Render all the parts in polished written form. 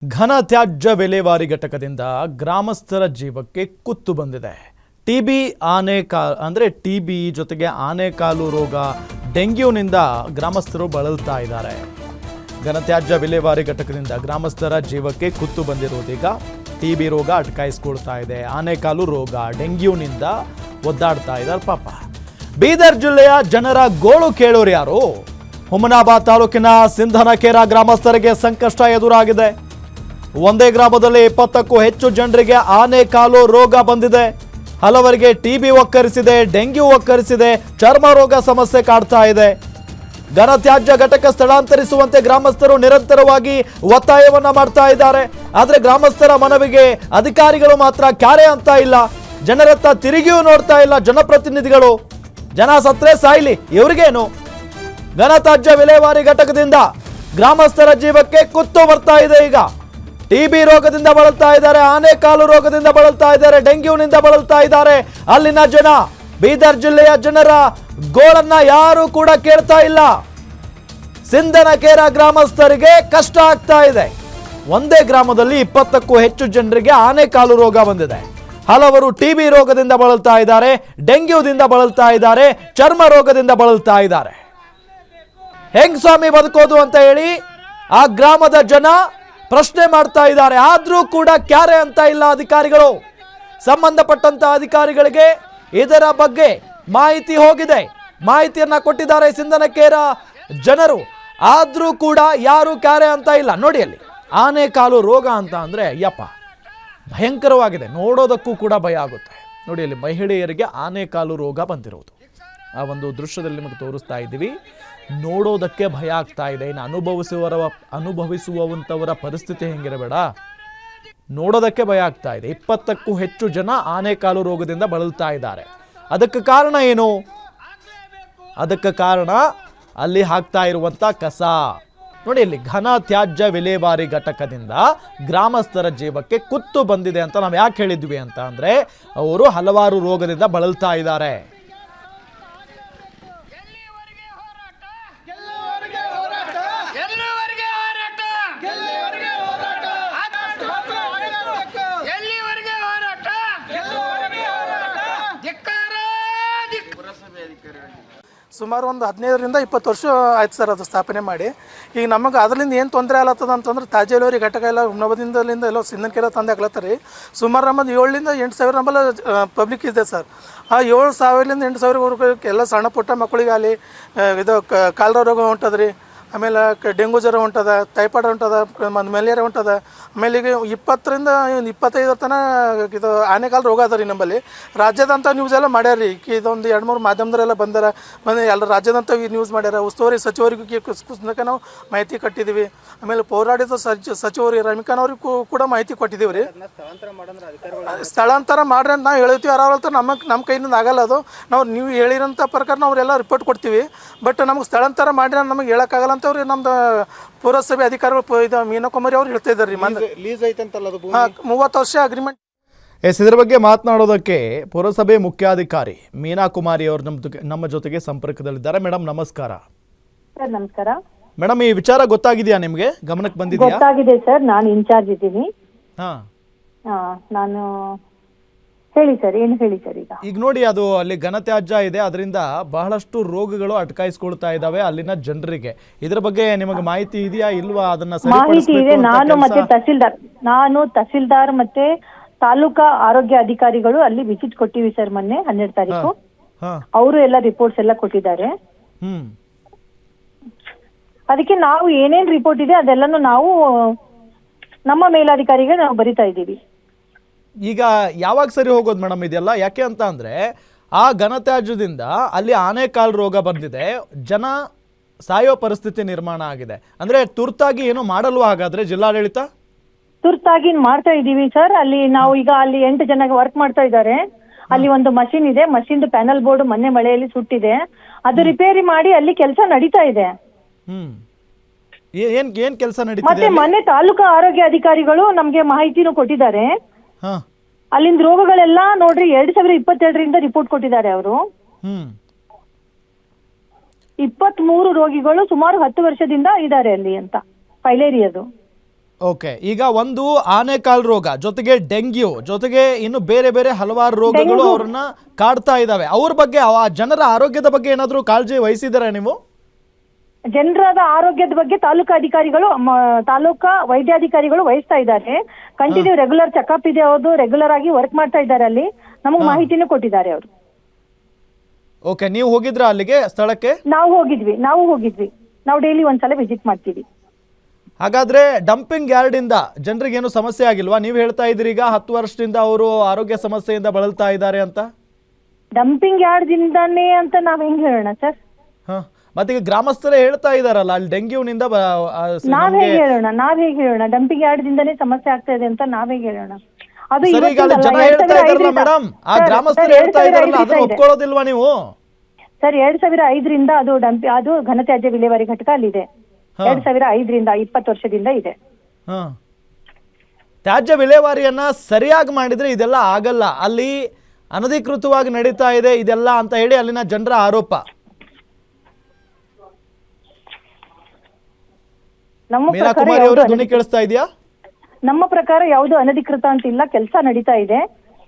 ಘನ ತ್ಯಾಜ್ಯ ವಿಲೇವಾರಿ ಘಟಕದಿಂದ ಗ್ರಾಮಸ್ಥರ ಜೀವಕ್ಕೆ ಕುತ್ತು ಬಂದಿದೆ. ಟಿಬಿ ಟಿಬಿ ಜೊತೆಗೆ ಆನೆಕಾಲು ರೋಗ, ಡೆಂಗ್ಯೂನಿಂದ ಗ್ರಾಮಸ್ಥರು ಬಳಲ್ತಾ ಇದ್ದಾರೆ. ಘನತ್ಯಾಜ್ಯ ವಿಲೇವಾರಿ ಘಟಕದಿಂದ ಗ್ರಾಮಸ್ಥರ ಜೀವಕ್ಕೆ ಕುತ್ತು ಬಂದಿರೋದೀಗ ಟಿಬಿ ರೋಗ ಅಟಕಾಯಿಸ್ಕೊಳ್ತಾ ಇದೆ. ಆನೆಕಾಲು ರೋಗ, ಡೆಂಗ್ಯೂನಿಂದ ಒದ್ದಾಡ್ತಾ ಇದ್ದಾರೆ ಪಾಪ. ಬೀದರ್ ಜಿಲ್ಲೆಯ ಜನರ ಗೋಳು ಕೇಳೋರು ಯಾರು? ಹುಮನಾಬಾದ್ ತಾಲೂಕಿನ ಸಿಂಧನಕೇರ ಗ್ರಾಮಸ್ಥರಿಗೆ ಸಂಕಷ್ಟ ಎದುರಾಗಿದೆ. ಒಂದೇ ಗ್ರಾಮದಲ್ಲಿ 20ಕ್ಕೂ ಹೆಚ್ಚು ಜನರಿಗೆ ಆನೆಕಾಲು ರೋಗ ಬಂದಿದೆ. ಹಲವರಿಗೆ ಟಿಬಿ ಒಕ್ಕರಿಸಿದೆ, ಡೆಂಗ್ಯೂ ಒಕ್ಕರಿಸಿದೆ, ಚರ್ಮ ರೋಗ ಸಮಸ್ಯೆ ಕಾಡ್ತಾ ಇದೆ. ಘನತ್ಯಾಜ್ಯ ಘಟಕ ಸ್ಥಳಾಂತರಿಸುವಂತೆ ಗ್ರಾಮಸ್ಥರು ನಿರಂತರವಾಗಿ ಒತ್ತಾಯವನ್ನ ಮಾಡ್ತಾ ಇದ್ದಾರೆ. ಆದರೆ ಗ್ರಾಮಸ್ಥರ ಮನವಿಗೆ ಅಧಿಕಾರಿಗಳು ಮಾತ್ರ ಕ್ಯಾರೆ ಅಂತ ಇಲ್ಲ. ಜನರತ್ತ ತಿರುಗಿಯೂ ನೋಡ್ತಾ ಇಲ್ಲ ಜನಪ್ರತಿನಿಧಿಗಳು. ಜನ ಸತ್ರೆ ಸಾಯ್ಲಿ, ಇವ್ರಿಗೇನು? ಘನತ್ಯಾಜ್ಯ ವಿಲೇವಾರಿ ಘಟಕದಿಂದ ಗ್ರಾಮಸ್ಥರ ಜೀವಕ್ಕೆ ಕುತ್ತು ಬರ್ತಾ ಇದೆ. ಈಗ ಟಿಬಿ ರೋಗದಿಂದ ಬಳಲ್ತಾ ಇದ್ದಾರೆ, ಆನೆಕಾಲು ರೋಗದಿಂದ ಬಳಲ್ತಾ ಇದ್ದಾರೆ, ಡೆಂಗ್ಯೂನಿಂದ ಬಳಲ್ತಾ ಇದ್ದಾರೆ. ಅಲ್ಲಿನ ಜನ, ಬೀದರ್ ಜಿಲ್ಲೆಯ ಜನರ ಗೋಳನ್ನ ಯಾರು ಕೂಡ ಕೇಳ್ತಾ ಇಲ್ಲ. ಸಿಂಧನಕೇರ ಗ್ರಾಮಸ್ಥರಿಗೆ ಕಷ್ಟ ಆಗ್ತಾ ಇದೆ. ಒಂದೇ ಗ್ರಾಮದಲ್ಲಿ 20ಕ್ಕೂ ಹೆಚ್ಚು ಜನರಿಗೆ ಆನೆಕಾಲು ರೋಗ ಬಂದಿದೆ. ಹಲವರು ಟಿಬಿ ರೋಗದಿಂದ ಬಳಲ್ತಾ ಇದ್ದಾರೆ, ಡೆಂಗ್ಯೂದಿಂದ ಬಳಲ್ತಾ ಇದ್ದಾರೆ, ಚರ್ಮ ರೋಗದಿಂದ ಬಳಲ್ತಾ ಇದ್ದಾರೆ. ಹೆಂಗ್ ಸ್ವಾಮಿ ಬದುಕೋದು ಅಂತ ಹೇಳಿ ಆ ಗ್ರಾಮದ ಜನ ಪ್ರಶ್ನೆ ಮಾಡ್ತಾ ಇದ್ದಾರೆ. ಆದ್ರೂ ಕೂಡ ಕ್ಯಾರೆ ಅಂತ ಇಲ್ಲ ಅಧಿಕಾರಿಗಳು. ಸಂಬಂಧಪಟ್ಟಂತ ಅಧಿಕಾರಿಗಳಿಗೆ ಇದರ ಬಗ್ಗೆ ಮಾಹಿತಿ ಹೋಗಿದೆ, ಮಾಹಿತಿಯನ್ನ ಕೊಟ್ಟಿದ್ದಾರೆ ಸಿಂಧನಕೇರ ಜನರು. ಆದ್ರೂ ಕೂಡ ಯಾರು ಕ್ಯಾರೆ ಅಂತ ಇಲ್ಲ. ನೋಡಿ, ಅಲ್ಲಿ ಆನೆಕಾಲು ರೋಗ ಅಂತ ಅಂದ್ರೆ ಯಪ್ಪ ಭಯಂಕರವಾಗಿದೆ, ನೋಡೋದಕ್ಕೂ ಕೂಡ ಭಯ ಆಗುತ್ತೆ. ನೋಡಿ, ಅಲ್ಲಿ ಮಹಿಳೆಯರಿಗೆ ಆನೆಕಾಲು ರೋಗ ಬಂದಿರೋದು ಆ ಒಂದು ದೃಶ್ಯದಲ್ಲಿ ನಿಮಗೆ ತೋರಿಸ್ತಾ ಇದ್ದೀವಿ. ನೋಡೋದಕ್ಕೆ ಭಯ ಆಗ್ತಾ ಇದೆ. ಇನ್ನು ಅನುಭವಿಸುವಂಥವರ ಪರಿಸ್ಥಿತಿ ಹೆಂಗಿರಬೇಡ, ನೋಡೋದಕ್ಕೆ ಭಯ ಆಗ್ತಾ ಇದೆ. 20ಕ್ಕೂ ಹೆಚ್ಚು ಜನ ಆನೆಕಾಲು ರೋಗದಿಂದ ಬಳಲ್ತಾ ಇದ್ದಾರೆ. ಅದಕ್ಕೆ ಕಾರಣ ಏನು? ಅದಕ್ಕೆ ಕಾರಣ ಅಲ್ಲಿ ಹಾಕ್ತಾ ಇರುವಂಥ ಕಸ. ನೋಡಿ, ಇಲ್ಲಿ ಘನ ತ್ಯಾಜ್ಯ ವಿಲೇವಾರಿ ಘಟಕದಿಂದ ಗ್ರಾಮಸ್ಥರ ಜೀವಕ್ಕೆ ಕುತ್ತು ಬಂದಿದೆ ಅಂತ ನಾವು ಯಾಕೆ ಹೇಳಿದ್ವಿ ಅಂತ ಅಂದ್ರೆ, ಅವರು ಹಲವಾರು ರೋಗದಿಂದ ಬಳಲ್ತಾ ಇದ್ದಾರೆ. ಸುಮಾರು ಒಂದು 15ರಿಂದ 20 ವರ್ಷ ಆಯ್ತು ಸರ್ ಅದು ಸ್ಥಾಪನೆ ಮಾಡಿ. ಈಗ ನಮಗೆ ಅದರಿಂದ ಏನು ತೊಂದರೆ ಆಗತ್ತದ ಅಂತಂದ್ರೆ ತ್ಯಾಜ್ಯ ವಿಲೇವಾರಿ ಘಟಕ ಎಲ್ಲ ಹುಮನಾಬಾದಿಂದ ಎಲ್ಲೋ ಸಿಂಧನಕೇರ ತಂದು ಹಾಕ್ಲತ್ತಾರೆ. ಸುಮಾರು ನಮ್ಮದು 7ರಿಂದ 8 ಸಾವಿರ ನಮ್ಮಲ್ಲಿ ಪಬ್ಲಿಕ್ ಇದೆ ಸರ್. ಆ 7,000ರಿಂದ 8,000 ಎಲ್ಲ ಸಣ್ಣ ಪುಟ್ಟ ಮಕ್ಕಳಿಗೆ ಅಲ್ಲಿ ಇದು ಕಾಲರ ರೋಗ ಹೊಂಟದ್ರಿ, ಆಮೇಲೆ ಡೆಂಗು ಜ್ವರ ಹೊಂಟದ, ಟೈಫಾಯ್ಡ್ ಹೊಂಟದ, ಮಲೇರಿಯಾ ಹೊಂಟದ. ಆಮೇಲೆ ಈಗ 20ರಿಂದ 25 ತನಕ ಇದು ಆನೆಕಾಲು ರೋಗ ಅದ ರೀ ನಮ್ಮಲ್ಲಿ. ರಾಜ್ಯದಂಥ ನ್ಯೂಸ್ ಎಲ್ಲ ಮಾಡ್ಯಾರ ರೀ. ಇದೊಂದು 2-3 ಮಾಧ್ಯಮದವರೆಲ್ಲ ಬಂದು ಎಲ್ಲ ರಾಜ್ಯದಂಥ ನ್ಯೂಸ್ ಮಾಡ್ಯಾರ. ಉಸ್ತುವಾರಿ ಸಚಿವರಿಗೆ ನಾವು ಮಾಹಿತಿ ಕೊಟ್ಟಿದ್ದೀವಿ. ಆಮೇಲೆ ಪೌರಾಡಳಿತ ಸಚಿವರು ರಮಿಕಾನವ್ರಿಗೆ ಕೂಡ ಮಾಹಿತಿ ಕೊಟ್ಟಿದ್ದೀವಿ ರೀ. ಸ್ಥಳಾಂತರ ಮಾಡ್ರಿ ಅಂತ ನಾವು ಹೇಳ್ತೀವಿ. ಯಾರಾವಲ್ತ ನಮ್ಮ ಕೈಯಿಂದ ಆಗಲ್ಲ ಅದು. ನೀವು ಹೇಳಿರೋಂಥ ಪ್ರಕಾರ ನಾವೆಲ್ಲ ರಿಪೋರ್ಟ್ ಕೊಡ್ತೀವಿ. ಬಟ್ ನಮಗೆ ಸ್ಥಳಾಂತರ ಮಾಡ್ರಿ ನಮಗೆ ಹೇಳೋಕ್ಕಾಗಲ್ಲ ಅಂತವ್ರಿ ನಮ್ದು ಪುರಸಭೆ ಅಧಿಕಾರಿಗಳು ಇದು ಮೀನಾಕುಮಾರಿ ಅವ್ರು ಹೇಳ್ತಾ ಇದ್ದಾರೆ ರೀ. ಲೀಸ್ ಐತಂತಲ್ಲ ಅದು 30 ವರ್ಷ ಅಗ್ರಿಮೆಂಟ್. ಇದರ ಬಗ್ಗೆ ಮಾತನಾಡೋದಕ್ಕೆ ಪುರಸಭೆ ಮುಖ್ಯಾಧಿಕಾರಿ ಮೀನಾಕುಮಾರಿ ಅವರು ನಮ್ಮ ಜೊತೆಗೆ ಸಂಪರ್ಕದಲ್ಲಿದ್ದಾರೆ. ಮೇಡಮ್ ನಮಸ್ಕಾರ. ಸರ್ ನಮಸ್ಕಾರ. ಮೇಡಮ್, ಈ ವಿಚಾರ ಗೊತ್ತಾಗಿದೆಯಾ ನಿಮಗೆ? ಗಮನಕ್ಕೆ ಬಂದಿದೆಯಾ? ಗೊತ್ತಾಗಿದೆ ಸರ್, ನಾನು ಇನ್ಚಾರ್ಜ್ ಇದ್ದೀನಿ. ನಾನು ಹೇಳಿ ಸರ್, ಏನು ಹೇಳಿ ಸರ್? ಈಗ ನೋಡಿ, ಅದು ಅಲ್ಲಿ ಘನತ್ಯಾಜ್ಯ ಇದೆ, ಅದರಿಂದ ಬಹಳಷ್ಟು ರೋಗಗಳು ಅಟಕಾಯಿಸ್ಕೊಳ್ತಾ ಇದಾವೆ ಅಲ್ಲಿನ ಜನರಿಗೆ. ಇದ್ರ ಬಗ್ಗೆ ನಿಮಗೆ ಮಾಹಿತಿ ಇದೆಯಾ ಇಲ್ವಾ? ಅದನ್ನ ಮಾಹಿತಿ ಇದೆ. ನಾನು ತಹಸೀಲ್ದಾರ್ ಮತ್ತೆ ತಾಲೂಕಾ ಆರೋಗ್ಯ ಅಧಿಕಾರಿಗಳು ಅಲ್ಲಿ ವಿಸಿಟ್ ಕೊಟ್ಟಿವಿ ಸರ್ ಮೊನ್ನೆ 12 ತಾರೀಕು. ಅವರು ಎಲ್ಲ ರಿಪೋರ್ಟ್ಸ್ ಎಲ್ಲ ಕೊಟ್ಟಿದ್ದಾರೆ. ಅದಕ್ಕೆ ನಾವು ಏನೇನ್ ರಿಪೋರ್ಟ್ ಇದೆ ಅದೆಲ್ಲನೂ ನಾವು ನಮ್ಮ ಮೇಲಾಧಿಕಾರಿಗೆ ನಾವು ಬರಿತಾ ಇದ್ದೀವಿ. ಈಗ ಯಾವಾಗ ಸರಿ ಹೋಗೋದು ಮೇಡಮ್ ಇದೆಲ್ಲ? ಯಾಕೆ ಅಂತ ಅಂದ್ರೆ, ಆ ಘನತ್ಯಾಜ್ಯದಿಂದ ಅಲ್ಲಿ ಆನೆಕಾಲು ರೋಗ ಬಂದಿದೆ, ಜನ ಸಾಯೋ ಪರಿಸ್ಥಿತಿ ನಿರ್ಮಾಣ ಆಗಿದೆ. ಅಂದ್ರೆ ತುರ್ತಾಗಿ ಏನು ಮಾಡಲ್ವಾ ಹಾಗಾದ್ರೆ ಜಿಲ್ಲಾಡಳಿತ? ತುರ್ತಾಗಿ ಮಾಡ್ತಾ ಇದೀವಿ ಸರ್. ಅಲ್ಲಿ ನಾವು ಈಗ ಅಲ್ಲಿ 8 ಜನ ವರ್ಕ್ ಮಾಡ್ತಾ ಇದ್ದಾರೆ. ಅಲ್ಲಿ ಒಂದು ಮಷಿನ್ ಇದೆ, ಮಷಿನ್ ಪ್ಯಾನಲ್ ಬೋರ್ಡ್ ಮೊನ್ನೆ ಮಳೆಯಲ್ಲಿ ಸುಟ್ಟಿದೆ, ಅದು ರಿಪೇರಿ ಮಾಡಿ ಅಲ್ಲಿ ಕೆಲಸ ನಡೀತಾ ಇದೆ. ಏನ್ ಕೆಲಸ ನಡೀತಿದೆ? ಮತ್ತೆ ಮೊನ್ನೆ ತಾಲೂಕಾ ಆರೋಗ್ಯ ಅಧಿಕಾರಿಗಳು ನಮ್ಗೆ ಮಾಹಿತಿನೂ ಕೊಟ್ಟಿದ್ದಾರೆ. ಅಲ್ಲಿಂದ ರೋಗಗಳೆಲ್ಲ ನೋಡ್ರಿ 2022ರಿಂದ ರಿಪೋರ್ಟ್ ಕೊಟ್ಟಿದ್ದಾರೆ ಅವರು. 23 ರೋಗಿಗಳು ಸುಮಾರು 10 ವರ್ಷದಿಂದ ಇದ್ದಾರೆ ಅಲ್ಲಿ ಅಂತ ಫೈಲೇರಿಯಾದು. ಓಕೆ, ಈಗ ಒಂದು ಆನೆಕಾಲ್ ರೋಗ ಜೊತೆಗೆ ಡೆಂಗ್ಯೂ ಜೊತೆಗೆ ಇನ್ನು ಬೇರೆ ಬೇರೆ ಹಲವಾರು ರೋಗಗಳು ಅವ್ರನ್ನ ಕಾಡ್ತಾ ಇದಾವೆ. ಅವ್ರ ಬಗ್ಗೆ ಆ ಜನರ ಆರೋಗ್ಯದ ಬಗ್ಗೆ ಏನಾದರೂ ಕಾಳಜಿ ವಹಿಸಿದ್ದೀರಾ ನೀವು? ಜನರದ ಆರೋಗ್ಯದ ಬಗ್ಗೆ ತಾಲೂಕಾ ವೈದ್ಯಾಧಿಕಾರಿಗಳು ವಹಿಸ್ತಾ ಇದ್ದಾರೆ. ಕಂಟಿನ್ಯೂ ರೆಗ್ಯುಲರ್ ಚೆಕಪ್ ಇದೆ, ಅವ್ರದ್ದು ರೆಗ್ಯುಲರ್ ಆಗಿ ವರ್ಕ್ ಮಾಡ್ತಾ ಇದ್ದಾರೆ. ಅಲ್ಲಿ ನಮಗೆ ಮಾಹಿತಿನೂ ಕೊಟ್ಟಿದ್ದಾರೆ ಅವರು. ಓಕೆ, ನೀವು ಹೋಗಿದ್ರಾ ಅಲ್ಲಿಗೆ ಸ್ಥಳಕ್ಕೆ? ನಾವು ಹೋಗಿದ್ವಿ. ನಾವು ಡೈಲಿ ಒಂದ್ಸಲ ವಿಸಿಟ್ ಮಾಡ್ತೀವಿ. ಹಾಗಾದ್ರೆ ಡಂಪಿಂಗ್ ಯಾರ್ಡ್ ಇಂದ ಜನರಿಗೆ ಏನು ಸಮಸ್ಯೆ ಆಗಿಲ್ವಾ? ನೀವು ಹೇಳ್ತಾ ಇದ್ದೀರಿ ಈಗ 10 ವರ್ಷದಿಂದ ಅವರು ಆರೋಗ್ಯ ಸಮಸ್ಯೆಯಿಂದ ಬಳಲ್ತಾ ಇದ್ದಾರೆ ಅಂತ. ಡಂಪಿಂಗ್ ಯಾರ್ಡ್ ದಿಂದಾನೇ ಅಂತ ನಾವ್ ಹೆಂಗ್ ಹೇಳೋಣ ಸರ್? ಮತ್ತೆ ಈಗ ಗ್ರಾಮಸ್ಥರೇ ಹೇಳ್ತಾ ಇದಾರಲ್ಲ ಅಲ್ಲಿ ಡೆಂಗ್ಯೂನಿಂದ ನಾವ್ ಹೇಗೆ ಹೇಳೋಣ ಡಂಪಿಂಗ್ ಯಾರ್ಡ್ ದಿಂದಾನೇ ಸಮಸ್ಯೆ ಆಗ್ತಾ ಇದೆ ಅಂತ ನಾವ್ ಹೇಗೆ ಹೇಳೋಣ? ಅದು ಸರಿ, ಈಗ ಅಲ್ಲಿ ಜನ ಹೇಳ್ತಾ ಇದಾರಲ್ಲ ಮೇಡಮ್, ಆ ಗ್ರಾಮಸ್ಥರು ಹೇಳ್ತಾ ಇದಾರಲ್ಲ, ಅದನ್ನ ಒಪ್ಕೊಳ್ಳೋದಿಲ್ವಾ ನೀವು? ಸರ್ 2005ರಿಂದ ಅದು ಘನತ್ಯಾಜ್ಯ ವಿಲೇವಾರಿ ಘಟಕ ಅಲ್ಲಿದೆ. 2005ರಿಂದ 20 ವರ್ಷದಿಂದ ಇದೆ. ತ್ಯಾಜ್ಯ ವಿಲೇವಾರಿಯನ್ನ ಸರಿಯಾಗಿ ಮಾಡಿದ್ರೆ ಇದೆಲ್ಲ ಆಗಲ್ಲ. ಅಲ್ಲಿ ಅನಧಿಕೃತವಾಗಿ ನಡೀತಾ ಇದೆ ಇದೆಲ್ಲ ಅಂತ ಹೇಳಿ ಅಲ್ಲಿನ ಜನರ ಆರೋಪ. ಮೀನಾ ಕುಮಾರಿ ಅವರು ಧ್ವನಿ ಕೇಳಿಸ್ತಾ ಇದೆಯಾ? ನಮ್ಮ ಪ್ರಕಾರ ಯಾವುದು ಅನಧಿಕೃತ ಅಂತ ಇಲ್ಲ, ಕೆಲಸ ನಡೀತಾ ಇದೆ.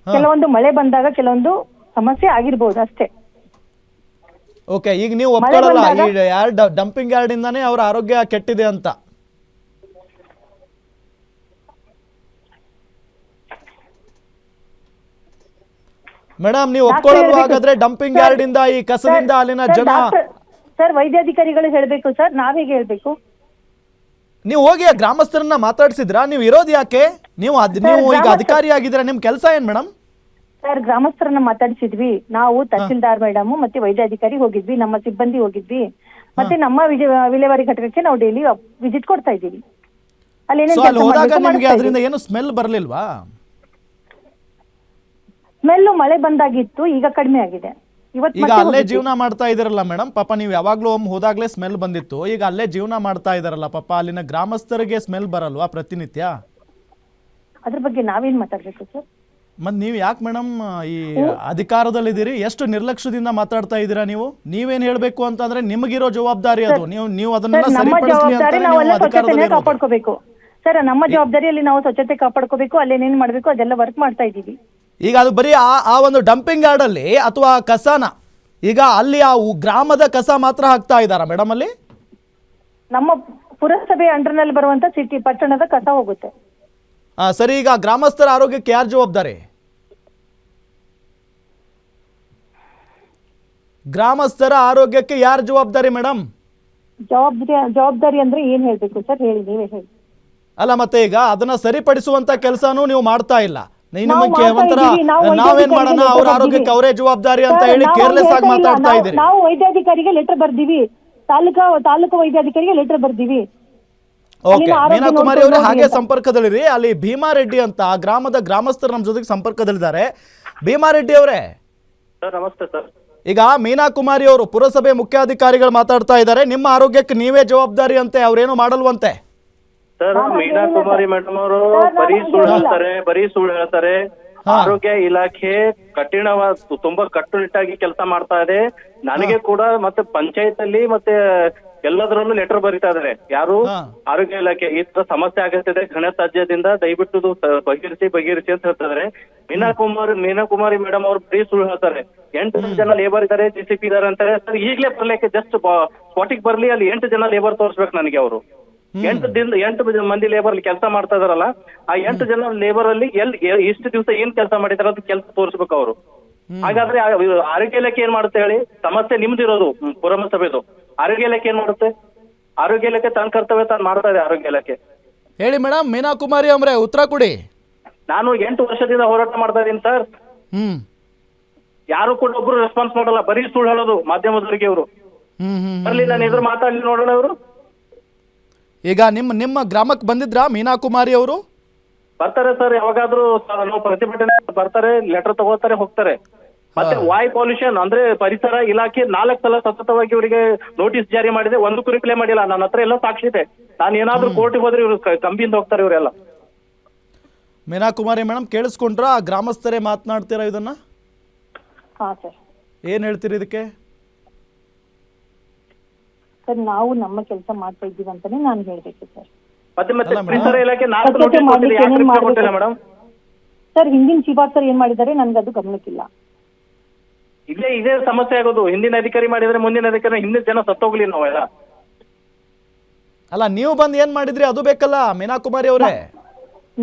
ಕೆಲವೊಂದು ಮಳೆ ಬಂದಾಗ ಕೆಲವೊಂದು ಸಮಸ್ಯೆ ಆಗಿರ್ಬೋದು ಅಷ್ಟೇ. ಓಕೆ, ಈಗ ನೀವು ಒಪ್ಕೊಳ್ಳಲ್ಲ ಈ ಡಂಪಿಂಗ್ ಯಾರ್ಡ್ ಇಂದಾನೇ ಅವರ ಆರೋಗ್ಯ ಕೆಟ್ಟಿದೆ ಅಂತ? ಮೇಡಮ್, ನೀವು ಒಪ್ಕೊಳ್ಳಲ್ವಾ ಹಾಗಾದ್ರೆ ಡಂಪಿಂಗ್ ಯಾರ್ಡ್ ಇಂದ ಈ ಕಸದಿಂದ ಅಲ್ಲಿನ ಜನ? ಸರ್ ವೈದ್ಯಾಧಿಕಾರಿಗಳು ಹೇಳ್ಬೇಕು ಸರ್, ನಾವೇಗೆ ಹೇಳ್ಬೇಕು? ನೀವು ಹೋಗಿ ಗ್ರಾಮಸ್ಥರನ್ನ ಮಾತಾಡ್ಸಿದ್ರಾ? ನೀವು ಇರೋದು ಯಾಕೆ? ನೀವು ಈಗ ಅಧಿಕಾರಿ ಆಗಿದ್ದೀರಾ, ನಿಮ್ ಕೆಲಸ ಏನ್ ಮೇಡಮ್? ಸರ್ ಗ್ರಾಮಸ್ಥರನ್ನ ಮಾತಾಡಿಸಿದ್ವಿ ನಾವು, ತಹಸೀಲ್ದಾರ್ ಮೇಡಮ್ ಮತ್ತೆ ವೈದ್ಯಾಧಿಕಾರಿ ಹೋಗಿದ್ವಿ, ನಮ್ಮ ಸಿಬ್ಬಂದಿ ಹೋಗಿದ್ವಿ, ಮತ್ತೆ ನಮ್ಮ ವಿಲೇವಾರಿ ಘಟಕಕ್ಕೆ ನಾವು ಡೈಲಿ ವಿಸಿಟ್ ಕೊಡ್ತಾ ಇದ್ದೀವಿ. ಅಲ್ಲಿ ಹೋದಾಗ ನಿಮ್ಗೆ ಅದರಿಂದ ಏನು ಸ್ಮೆಲ್ ಬರ್ಲಿಲ್ವಾ? ಸ್ಮೆಲ್ ಮಳೆ ಬಂದಾಗಿತ್ತು, ಈಗ ಕಡಿಮೆ ಆಗಿದೆ. ಈಗ ಅಲ್ಲೇ ಜೀವನ ಮಾಡ್ತಾ ಇದಾರಲ್ಲ ಮೇಡಮ್, ಪಾಪ ನೀವು ಯಾವಾಗ್ಲೂ ಹೋದಾಗ್ಲೇ ಸ್ಮೆಲ್ ಬಂದಿತ್ತು, ಈಗ ಅಲ್ಲೇ ಜೀವನ ಮಾಡ್ತಾ ಇದಾರಲ್ಲ ಪಾಪ, ಅಲ್ಲಿನ ಗ್ರಾಮಸ್ಥರಿಗೆ ಸ್ಮೆಲ್ ಬರಲ್ವಾ ಪ್ರತಿನಿತ್ಯ? ಅದ್ರ ಬಗ್ಗೆ ನಾವೇನ್ ಮಾತಾಡ್ಬೇಕು ಸರ್? ಮತ್ ನೀವ್ ಯಾಕೆ ಮೇಡಮ್ ಈ ಅಧಿಕಾರದಲ್ಲಿದ್ದೀರಿ, ಎಷ್ಟು ನಿರ್ಲಕ್ಷ್ಯದಿಂದ ಮಾತಾಡ್ತಾ ಇದ್ದೀರಾ ನೀವು? ನೀವೇನ್ ಹೇಳ್ಬೇಕು ಅಂತಂದ್ರೆ ನಿಮಗಿರೋ ಜವಾಬ್ದಾರಿ ಅದು, ನೀವು ಅದನ್ನೆಲ್ಲ ಸರಿಪಡಿಸಲಿ ಅಂತ ನೀವು ಅಧಿಕಾರದಲ್ಲಿ ಕಾಪಾಡ್ಕೋಬೇಕು ಸರ್. ನಮ್ಮ ಜವಾಬ್ದಾರಿಯಲ್ಲಿ ನಾವು ಸ್ವಚ್ಛತೆ ಕಾಪಾಡ್ಕೋಬೇಕು, ಅಲ್ಲೇನೇನ್ ಮಾಡ್ಬೇಕು ಅದೆಲ್ಲ ವರ್ಕ್ ಮಾಡ್ತಾ ಇದ್ದೀವಿ. ಈಗ ಅದು ಬರೀ ಆ ಒಂದು ಡಂಪಿಂಗ್ ಯಾರ್ಡ್ ಅಲ್ಲಿ ಅಥವಾ ಕಸನ, ಈಗ ಅಲ್ಲಿ ಆ ಗ್ರಾಮದ ಕಸ ಮಾತ್ರ ಹಾಕ್ತಾ ಇದ್ದಾರಾ ಮೇಡಮ್ ಅಲ್ಲಿ? ನಮ್ಮ ಪುರಸಭೆ ಅಂಡರ್ನಲ್ಲಿ ಬರುವಂತ ಸಿಟಿ ಪಟ್ಟಣದ ಕಸ ಹೋಗುತ್ತೆ. ಸರಿ, ಈಗ ಗ್ರಾಮಸ್ಥರ ಆರೋಗ್ಯಕ್ಕೆ ಯಾರು ಜವಾಬ್ದಾರಿ? ಗ್ರಾಮಸ್ಥರ ಆರೋಗ್ಯಕ್ಕೆ ಯಾರು ಜವಾಬ್ದಾರಿ ಮೇಡಮ್? ಜವಾಬ್ದಾರಿ ಅಂದ್ರೆ ಏನ್ ಹೇಳ್ಬೇಕು ಸರ್, ಹೇಳಿ ನೀವೇ ಹೇಳಿ. ಅಲ್ಲ, ಮತ್ತೆ ಈಗ ಅದನ್ನ ಸರಿಪಡಿಸುವಂತ ಕೆಲಸನೂ ನೀವು ಮಾಡ್ತಾ ಇಲ್ಲ. ಒಂಥರ ನಾವೇನ್ ಮಾಡೋಣ, ಅವ್ರ ಆರೋಗ್ಯಕ್ಕೆ ಅವರೇ ಜವಾಬ್ದಾರಿ ಅಂತ ಹೇಳಿ ಕೇರ್ಲೆಸ್ ಆಗಿ ಮಾತಾಡ್ತಾ ಇದ್ದೀರಿ. ನಾವು ವೈದ್ಯಾಧಿಕಾರಿಗೆ ಲೆಟರ್ ಬರ್ದಿವಿ, ತಾಲೂಕು ವೈದ್ಯಾಧಿಕಾರಿಗೆ ಲೆಟರ್ ಬರ್ದಿವಿ. ಓಕೆ, ಮೀನಾ ಕುಮಾರಿ ಅವರೇ ಹಾಗೆ ಸಂಪರ್ಕದಲ್ಲಿರಿ. ಅಲ್ಲಿ ಭೀಮಾರೆಡ್ಡಿ ಅಂತ ಆ ಗ್ರಾಮದ ಗ್ರಾಮಸ್ಥರು ನಮ್ಮ ಜೊತೆಗೆ ಸಂಪರ್ಕದಲ್ಲಿದ್ದಾರೆ. ಭೀಮಾರೆಡ್ಡಿ ಅವರೇ ನಮಸ್ತೆ ಸರ್. ಈಗ ಮೀನಾ ಕುಮಾರಿ ಅವರು ಪುರಸಭೆ ಮುಖ್ಯಾಧಿಕಾರಿಗಳು ಮಾತಾಡ್ತಾ ಇದ್ದಾರೆ, ನಿಮ್ಮ ಆರೋಗ್ಯಕ್ಕೆ ನೀವೇ ಜವಾಬ್ದಾರಿ ಅಂತೆ, ಅವ್ರೇನು ಮಾಡಲ್ವಂತೆ. ಸರ್ ಮೀನಾ ಕುಮಾರಿ ಮೇಡಮ್ ಅವರು ಬರೀ ಸುಳ್ಳು ಹೇಳ್ತಾರೆ. ಆರೋಗ್ಯ ಇಲಾಖೆ ತುಂಬಾ ಕಟ್ಟುನಿಟ್ಟಾಗಿ ಕೆಲಸ ಮಾಡ್ತಾ ಇದೆ. ನನಗೆ ಕೂಡ ಮತ್ತೆ ಪಂಚಾಯತ್ ಅಲ್ಲಿ ಮತ್ತೆ ಎಲ್ಲದರಲ್ಲೂ ಲೆಟರ್ ಬರೀತಾ ಇದಾರೆ. ಯಾರು? ಆರೋಗ್ಯ ಇಲಾಖೆ. ಈ ತರ ಸಮಸ್ಯೆ ಆಗುತ್ತಿದೆ ಘನತ್ಯಾಜ್ಯದಿಂದ, ದಯವಿಟ್ಟು ಬಗೆಹರಿಸಿ ಅಂತ ಹೇಳ್ತಿದ್ದಾರೆ. ಮೀನಾ ಕುಮಾರಿ ಮೇಡಮ್ ಅವರು ಬರೀ ಸುಳ್ಳು ಹೇಳ್ತಾರೆ. 8 ಜನ ಲೇಬರ್ ಇದಾರೆ, JCP ಇದಾರೆ ಅಂತಾರೆ. ಸರ್ ಈಗಲೇ ಬರ್ಲಿಕ್ಕೆ ಜಸ್ಟ್ ಸ್ಪಾಟಿಗೆ ಬರ್ಲಿ, ಅಲ್ಲಿ 8 ಜನ ಲೇಬರ್ ತೋರಿಸ್ಬೇಕು ನನಗೆ. ಅವರು 8 ಮಂದಿ ಲೇಬರ್ ಅಲ್ಲಿ ಕೆಲಸ ಮಾಡ್ತಾ ಇದಾರಲ್ಲ, ಆ 8 ಜನ ಲೇಬರ್ ಅಲ್ಲಿ ಇಷ್ಟು ದಿವಸ ಏನ್ ಕೆಲಸ ಮಾಡಿದಾರ ಅದು ಕೆಲಸ ತೋರಿಸ್ಬೇಕು ಅವರು. ಹಾಗಾದ್ರೆ ಆರೋಗ್ಯ ಇಲಾಖೆ ಏನ್ ಮಾಡುತ್ತೆ ಹೇಳಿ? ಸಮಸ್ಯೆ ನಿಮ್ದಿರೋದು ಪುರಸಭೆದು. ಆರೋಗ್ಯ ಇಲಾಖೆ ಏನ್ ಮಾಡುತ್ತೆ? ಆರೋಗ್ಯ ಇಲಾಖೆ ತನ್ನ ಕರ್ತವ್ಯ ತಾನು ಮಾಡ್ತಾ ಇದೆ. ಆರೋಗ್ಯ ಇಲಾಖೆ ಹೇಳಿ ಮೇಡಮ್. ಮೀನಾ ಕುಮಾರಿ ಅವರೇ ಉತ್ತರ ಕೊಡಿ. ನಾನು 8 ವರ್ಷದಿಂದ ಹೋರಾಟ ಮಾಡ್ತಾ ಇದೀನಿ ಸರ್. ಯಾರು ಕೂಡ ಒಬ್ರು ರೆಸ್ಪಾನ್ಸ್ ಮಾಡಲ್ಲ, ಬರೀ ಸುಳ್ಳು ಹೇಳೋದು ಮಾಧ್ಯಮದವರಿಗೆ. ಅವರು ಬರ್ಲಿ, ನಾನು ಎದುರು ಮಾತಾಡ್ಲಿ ನೋಡೋಣ. ಅವರು ಈಗ ನಿಮ್ಮ ಗ್ರಾಮಕ್ಕೆ ಬಂದಿದ್ರಾ ಮೀನಾ ಕುಮಾರಿ ಅವರು? ಬರ್ತಾರೆ ಸರ್, ಯಾವಾಗಾದ್ರೂ ನಾವು ಪ್ರತಿಭಟನೆ ಬರ್ತಾರೆ, ಲೆಟರ್ ತಗೋತಾರೆ, ಹೋಗ್ತಾರೆ. ಮತ್ತೆ ವಾಯು ಪೊಲ್ಯೂಷನ್ ಅಂದ್ರೆ ಪರಿಸರ ಇಲಾಖೆ 4 ಸಲ ಸತತವಾಗಿ ಇವರಿಗೆ ನೋಟಿಸ್ ಜಾರಿ ಮಾಡಿದೆ, ಒಂದಕ್ಕೂ ರಿಪ್ಲೈ ಮಾಡಿಲ್ಲ. ನನ್ನ ಹತ್ರ ಎಲ್ಲ ಸಾಕ್ಷಿ ಇದೆ. ನಾನು ಏನಾದ್ರೂ ಕೋರ್ಟಿಗೆ ಹೋದ್ರೆ ಇವರು ಕಂಬಿಯಿಂದ ಹೋಗ್ತಾರೆ ಇವರೆಲ್ಲ. ಮೀನಾ ಕುಮಾರಿ ಮೇಡಮ್ ಕೇಳಿಸ್ಕೊಂಡ್ರ? ಗ್ರಾಮಸ್ಥರೇ ಮಾತನಾಡ್ತೀರಾ ಇದನ್ನ? ಏನ್ ಹೇಳ್ತೀರಿ ಇದಕ್ಕೆ? ಸರ್ ನಾವು ನಮ್ಮ ಕೆಲಸ ಮಾಡ್ತಾ ಇದ್ದೀವಿ ಅಂತಾನೆ ನಾನು ಹೇಳ್ಬೇಕು ಸರ್. ಮತ್ತೆ ಅಲ್ಲ madam. ಪರಿಸರ ಇಲಾಖೆ 4 ಸ್ವಚ್ಛತೆ ನೋಟಿಸ್ ಕೊಟ್ಟಿದೆ, ಮಾಡ್ಲಿಕ್ಕೆ ಯಾಕೆ ಏನೇನ್ ರಿಪ್ಲೈ ಕೊಟ್ಟಿಲ್ಲ ಮಾಡ್ಬೇಕು? ಮೇಡಮ್? ಸರ್ ಹಿಂದಿನ ಚೀಫ್ ಆಫೀಸರ್ ಏನ್ ಮಾಡಿದ್ದಾರೆ ನನ್ಗೆ ಅದು ಗಮನಕ್ಕಿಲ್ಲ. ಇದೇ ಸಮಸ್ಯೆ ಆಗೋದು. ಹಿಂದಿನ ಅಧಿಕಾರಿ ಮಾಡಿದ್ರೆ ಮುಂದಿನ ಅಧಿಕಾರಿ ಹಿಂದಿನ ಜನ ಸತ್ತೋಗ್ಲಿ ನಾವೆಲ್ಲ. ಅಲ್ಲ ನೀವು ಬಂದು ಏನ್ ಮಾಡಿದ್ರಿ ಅದು ಬೇಕಲ್ಲ ಮೀನಾ ಕುಮಾರಿ ಅವರೇ.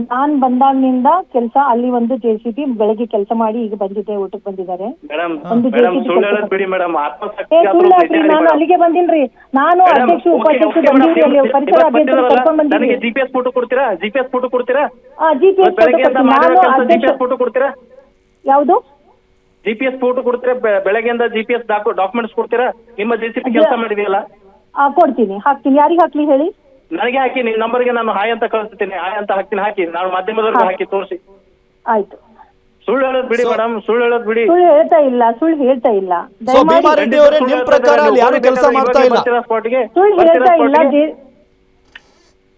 ನಾನ್ ಬಂದಾಗಿನಿಂದ ಕೆಲಸ ಅಲ್ಲಿ ಒಂದು JCB ಬೆಳಗ್ಗೆ ಕೆಲಸ ಮಾಡಿ ಈಗ ಬಂದಿದ್ದೆ, ಊಟಕ್ಕೆ ಬಂದಿದ್ದಾರೆ. ಮೇಡಮ್ ಒಂದು ಮೇಡಮ್ JCB ಸುಳ್ಳು ಕೆಲಸ ಹೇಳೋದ್ ಬಿಡಿ ಮೇಡಮ್. ಏ ಆತ್ಮಸಾಕ್ಷಿ ಸುಳ್ಳು ಯಾಕ್ರಿ, ನಾನು ಅಲ್ಲಿಗೆ ಬಂದಿನ್ರಿ. ನಾನು ಅಧ್ಯಕ್ಷ ಉಪಾಧ್ಯಕ್ಷ ಬಂದಿವ್ರಿ ಅಲ್ಲಿ ಪರಿಸರ ಅಭಿಯಂತರ ಕರ್ಕೊಂಡ್ ಬಂದಿದ್ರಿ. ನನಗೆ GPS ಫೋಟೋ ಕೊಡ್ತೀರಾ? GPS ಫೋಟೋ ಕೊಡ್ತೀರಾ? GPS ಬೆಳಗ್ಗೆಯಿಂದ ಮಾಡಿರೋ ನಾನು ಕೆಲಸ ಅಧ್ಯಕ್ಷ GPS ಫೋಟೋ ಕೊಡ್ತೀರಾ? ಯಾವುದು GPS ಫೋಟೋ ಕೊಡ್ತೀರಾ? ಬೆಳಗ್ಗೆಯಿಂದ GPS ಡಾಕ್ಯುಮೆಂಟ್ಸ್ ಕೊಡ್ತೀರಾ? ನಿಮ್ಮ JCB ಕೆಲಸ ಮಾಡಿದೆಯಲ್ಲ, ಕೊಡ್ತೀನಿ, ಹಾಕ್ತೀನಿ. ಯಾರಿಗೆ ಹಾಕ್ಲಿ ಹೇಳಿ? ನನಗೆ ಹಾಕಿ. ನಿಮ್ಮ ನಂಬರ್ಗೆ ನಾನು ಹಾಯ್ ಅಂತ ಕಳಿಸ್ತೀನಿ, ಹಾಯ್ ಅಂತ ಹಾಕ್ತೀನಿ. ಹಾಕಿ, ನಾನು ಮಾಧ್ಯಮದವ್ರಿಗೆ ಹಾಕಿ ತೋರಿಸಿ. ಆಯ್ತು. ಸುಳ್ಳು ಹೇಳೋದ್ ಬಿಡಿ ಮೇಡಮ್, ಸುಳ್ಳು ಹೇಳೋದ್ ಬಿಡಿ. ಸುಳ್ಳು ಹೇಳ್ತಾ ಇಲ್ಲ, ಸುಳ್ಳು ಹೇಳ್ತಾ ಇಲ್ಲ. ಸೊ ಭೀಮಾ ರೆಡ್ಡಿ ಅವರೇ ನಿಮ್ ಪ್ರಕಾರ ಅಲ್ಲಿ ಯಾರು ಕೆಲಸ ಮಾಡ್ತಾ ಇಲ್ಲ? ಸ್ಪಾಟ್ಗೆ ಸುಳ್ಳು ಹೇಳ್ತಾ ಇಲ್ಲ.